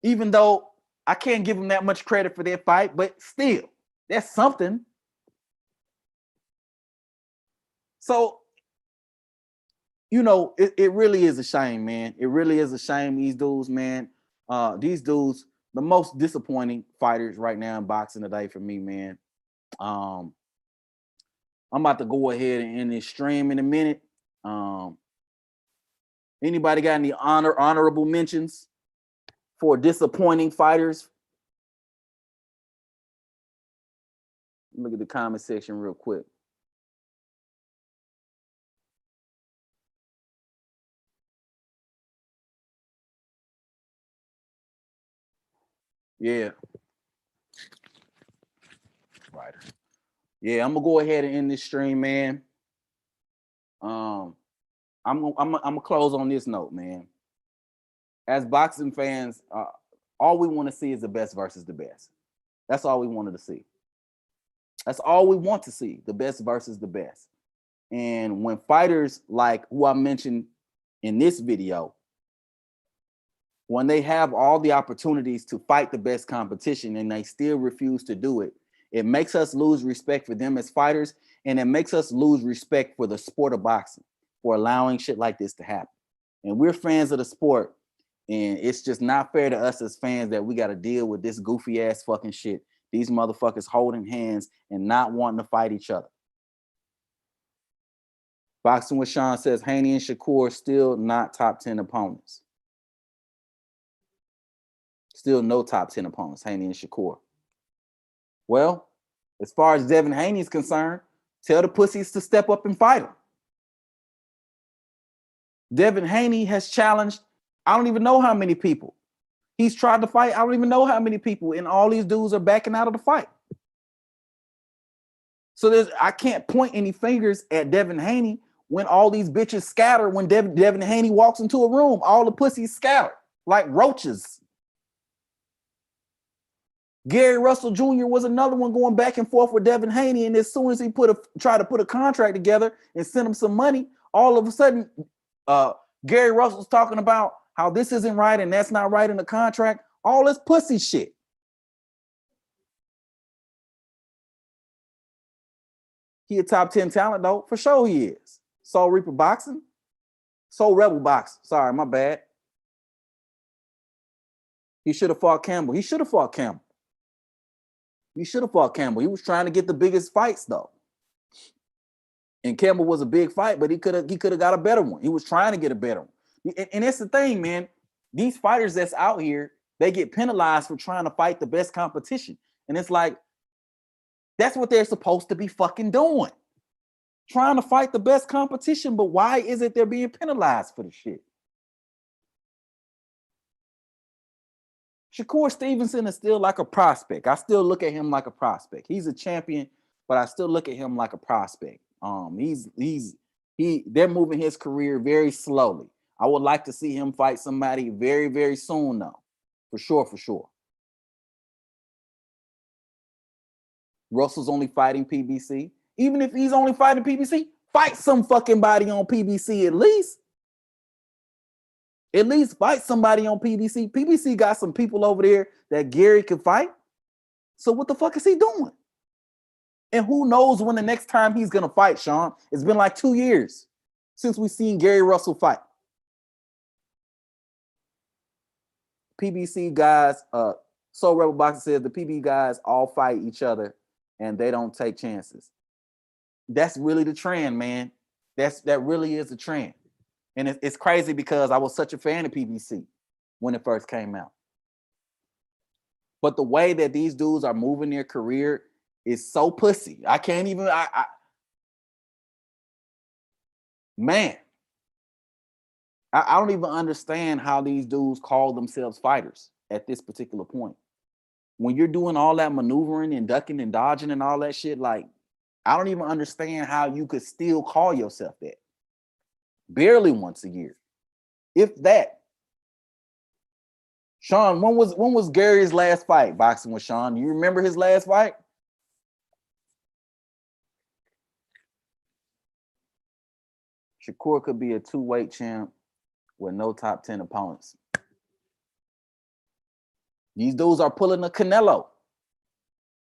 Even though I can't give him that much credit for that fight, but still, that's something. So, you know, it really is a shame, man. It really is a shame. These dudes, man. These dudes, the most disappointing fighters right now in boxing today for me, man. I'm about to go ahead and end this stream in a minute. Anybody got any honorable mentions for disappointing fighters? Look at the comment section real quick. Yeah. Right. Yeah, I'm gonna go ahead and end this stream, man. I'm gonna close on this note, man. As boxing fans, all we want to see is the best versus the best. That's all we wanted to see. That's all we want to see, the best versus the best. And when fighters like who I mentioned in this video, when they have all the opportunities to fight the best competition and they still refuse to do it, it makes us lose respect for them as fighters, and it makes us lose respect for the sport of boxing for allowing shit like this to happen. And we're fans of the sport, and it's just not fair to us as fans that we got to deal with this goofy ass fucking shit. These motherfuckers holding hands and not wanting to fight each other. Boxing with Sean says Haney and Shakur still not top 10 opponents. Still no top 10 opponents, Haney and Shakur. Well, as far as Devin Haney is concerned, tell the pussies to step up and fight him. Devin Haney has challenged, I don't even know how many people. He's tried to fight, I don't even know how many people, and all these dudes are backing out of the fight. So I can't point any fingers at Devin Haney when all these bitches scatter when Devin Haney walks into a room. All the pussies scatter like roaches. Gary Russell Jr. was another one going back and forth with Devin Haney, and as soon as he tried to put a contract together and send him some money, all of a sudden, Gary Russell's talking about how this isn't right and that's not right in the contract. All this pussy shit. He a top 10 talent though, for sure he is. Soul Reaper Boxing, Soul Rebel Boxing. Sorry, my bad. He should have fought Campbell. He should have fought Campbell. He should have fought Campbell. He was trying to get the biggest fights though. And Campbell was a big fight, but he could have got a better one. He was trying to get a better one. And that's the thing, man. These fighters that's out here, they get penalized for trying to fight the best competition. And it's like, that's what they're supposed to be fucking doing. Trying to fight the best competition, but why is it they're being penalized for the shit? Shakur Stevenson is still like a prospect. I still look at him like a prospect. He's a champion, but I still look at him like a prospect. They're moving his career very slowly. I would like to see him fight somebody very, very soon, though. For sure. Russell's only fighting PBC. Even if he's only fighting PBC, fight some fucking body on PBC at least. At least fight somebody on PBC. PBC got some people over there that Gary can fight. So what the fuck is he doing? And who knows when the next time he's gonna fight, Sean? It's been like 2 years since we've seen Gary Russell fight. PBC guys, Soul Rebel Boxing says the PB guys all fight each other and they don't take chances. That's really the trend, man. That really is the trend. And it's crazy because I was such a fan of PBC when it first came out. But the way that these dudes are moving their career is so pussy. I can't even, man, I don't even understand how these dudes call themselves fighters at this particular point. When you're doing all that maneuvering and ducking and dodging and all that shit, like, I don't even understand how you could still call yourself that. Barely once a year, if that. Sean, when was Gary's last fight boxing with Sean? Do you remember his last fight? Shakur could be a 2-weight champ with no top 10 opponents. These dudes are pulling a Canelo.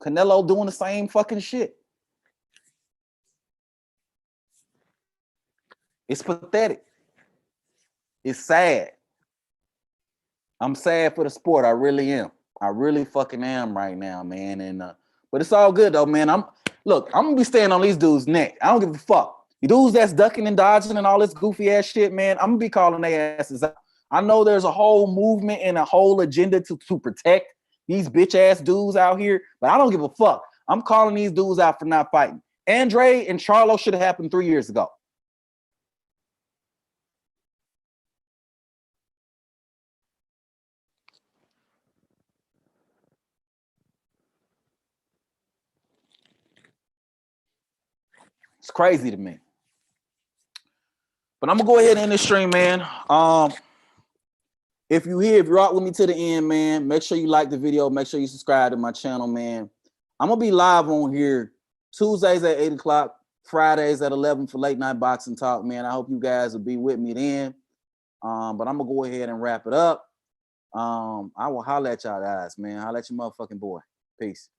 Canelo doing the same fucking shit. It's pathetic. It's sad. I'm sad for the sport. I really am. I really fucking am right now, man. And but it's all good though, man. I'm gonna be staying on these dudes' neck. I don't give a fuck. The dudes that's ducking and dodging and all this goofy ass shit, man, I'm gonna be calling their asses out. I know there's a whole movement and a whole agenda to protect these bitch ass dudes out here, but I don't give a fuck. I'm calling these dudes out for not fighting. Andre and Charlo should have happened 3 years ago. It's crazy to me. But I'm gonna go ahead and end this stream, man. If you rock with me to the end, man, make sure you like the video. Make sure you subscribe to my channel, man. I'm gonna be live on here Tuesdays at 8 o'clock, Fridays at 11 for late night boxing talk, man. I hope you guys will be with me then. But I'm gonna go ahead and wrap it up. I will holler at y'all guys, man. Holler at your motherfucking boy. Peace.